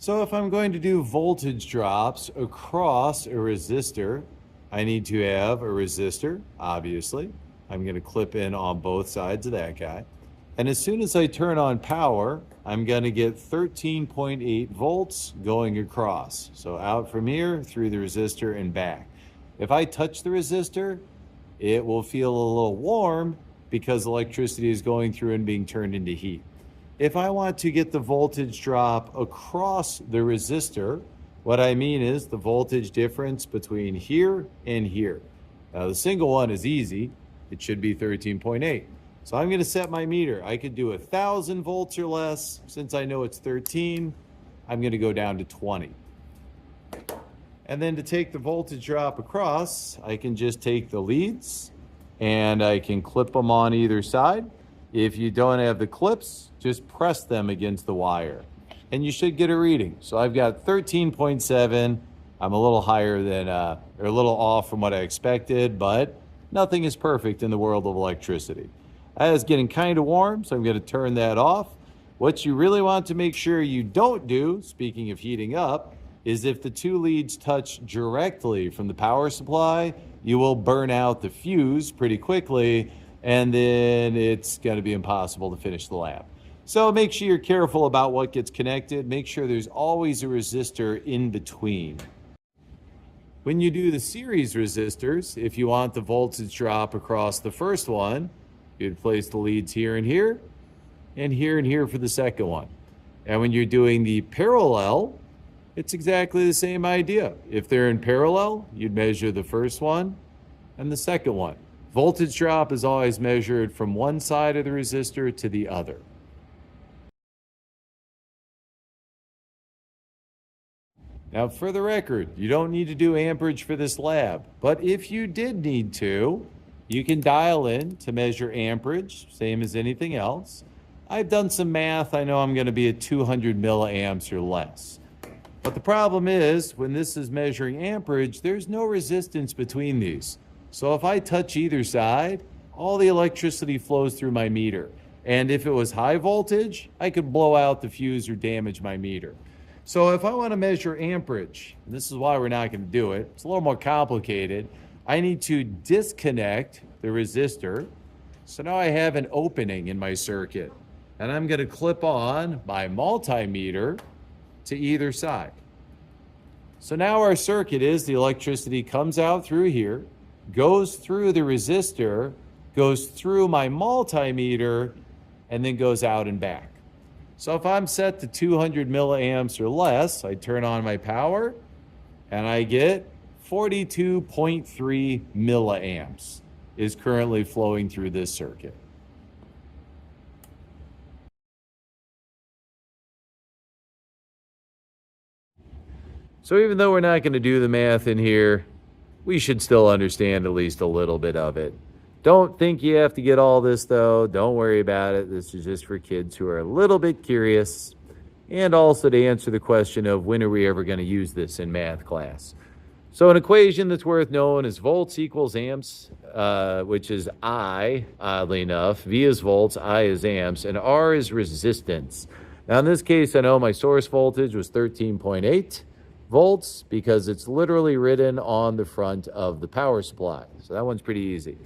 So if I'm going to do voltage drops across a resistor, I need to have a resistor, obviously. I'm going to clip in on both sides of that guy. And as soon as I turn on power, I'm going to get 13.8 volts going across. So out from here, through the resistor and back. If I touch the resistor, it will feel a little warm because electricity is going through and being turned into heat. If I want to get the voltage drop across the resistor, what I mean is the voltage difference between here and here. Now the single one is easy. It should be 13.8. So I'm going to set my meter. I could do 1,000 volts or less. Since I know it's 13, I'm going to go down to 20. And then to take the voltage drop across, I can just take the leads and I can clip them on either side. If you don't have the clips, just press them against the wire and you should get a reading. So I've got 13.7. I'm a little higher than, or a little off from what I expected, but nothing is perfect in the world of electricity. It's getting kind of warm, so I'm going to turn that off. What you really want to make sure you don't do, speaking of heating up, is if the two leads touch directly from the power supply, you will burn out the fuse pretty quickly, and then it's going to be impossible to finish the lamp. So make sure you're careful about what gets connected. Make sure there's always a resistor in between. When you do the series resistors, if you want the voltage drop across the first one, you'd place the leads here and here for the second one. And when you're doing the parallel, it's exactly the same idea. If they're in parallel, you'd measure the first one and the second one. Voltage drop is always measured from one side of the resistor to the other. Now, for the record, you don't need to do amperage for this lab, but if you did need to, you can dial in to measure amperage, same as anything else. I've done some math. I know I'm going to be at 200 milliamps or less. But the problem is, when this is measuring amperage, there's no resistance between these. So if I touch either side, all the electricity flows through my meter. And if it was high voltage, I could blow out the fuse or damage my meter. So if I want to measure amperage, and this is why we're not going to do it, it's a little more complicated. I need to disconnect the resistor. So now I have an opening in my circuit. And I'm going to clip on my multimeter to either side. So now our circuit is the electricity comes out through here, goes through the resistor, goes through my multimeter, and then goes out and back. So if I'm set to 200 milliamps or less, I turn on my power and I get 42.3 milliamps is currently flowing through this circuit. So even though we're not going to do the math in here, we should still understand at least a little bit of it. Don't think you have to get all this, though. Don't worry about it. This is just for kids who are a little bit curious, and also to answer the question of when are we ever going to use this in math class. So an equation that's worth knowing is volts equals amps, which is I, oddly enough. V is volts, I is amps, and R is resistance. Now in this case, I know my source voltage was 13.8 volts because it's literally written on the front of the power supply. So that one's pretty easy.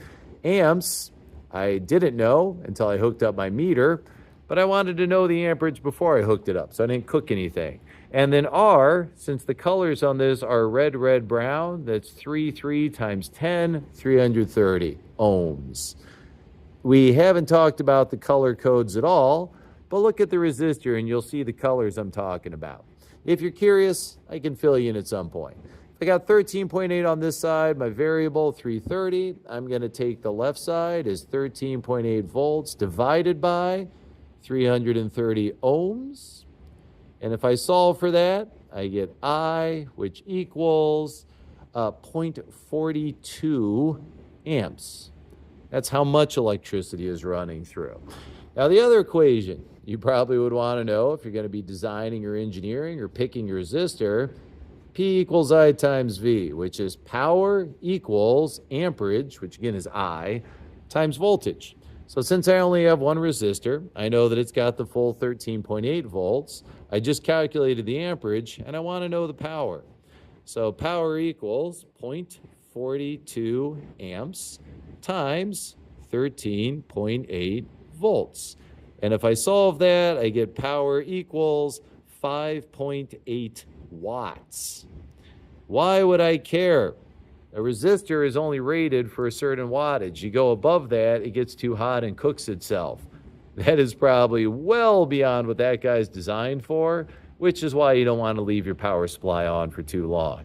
Amps, I didn't know until I hooked up my meter, but I wanted to know the amperage before I hooked it up, so I didn't cook anything. And then R, since the colors on this are red, red, brown, that's 3 times 10, 330 ohms. We haven't talked about the color codes at all, but look at the resistor and you'll see the colors I'm talking about. If you're curious, I can fill you in at some point. I got 13.8 on this side, my variable 330. I'm going to take the left side as 13.8 volts divided by 330 ohms. And if I solve for that, I get I, which equals 0.42 amps. That's how much electricity is running through. Now, the other equation you probably would want to know if you're going to be designing or engineering or picking a resistor, P equals I times V, which is power equals amperage, which again is I, times voltage. So since I only have one resistor, I know that it's got the full 13.8 volts, I just calculated the amperage, and I want to know the power. So power equals 0.42 amps times 13.8 volts. And if I solve that, I get power equals 5.8 watts. Why would I care? A resistor is only rated for a certain wattage. You go above that, it gets too hot and cooks itself. That is probably well beyond what that guy's designed for, which is why you don't want to leave your power supply on for too long.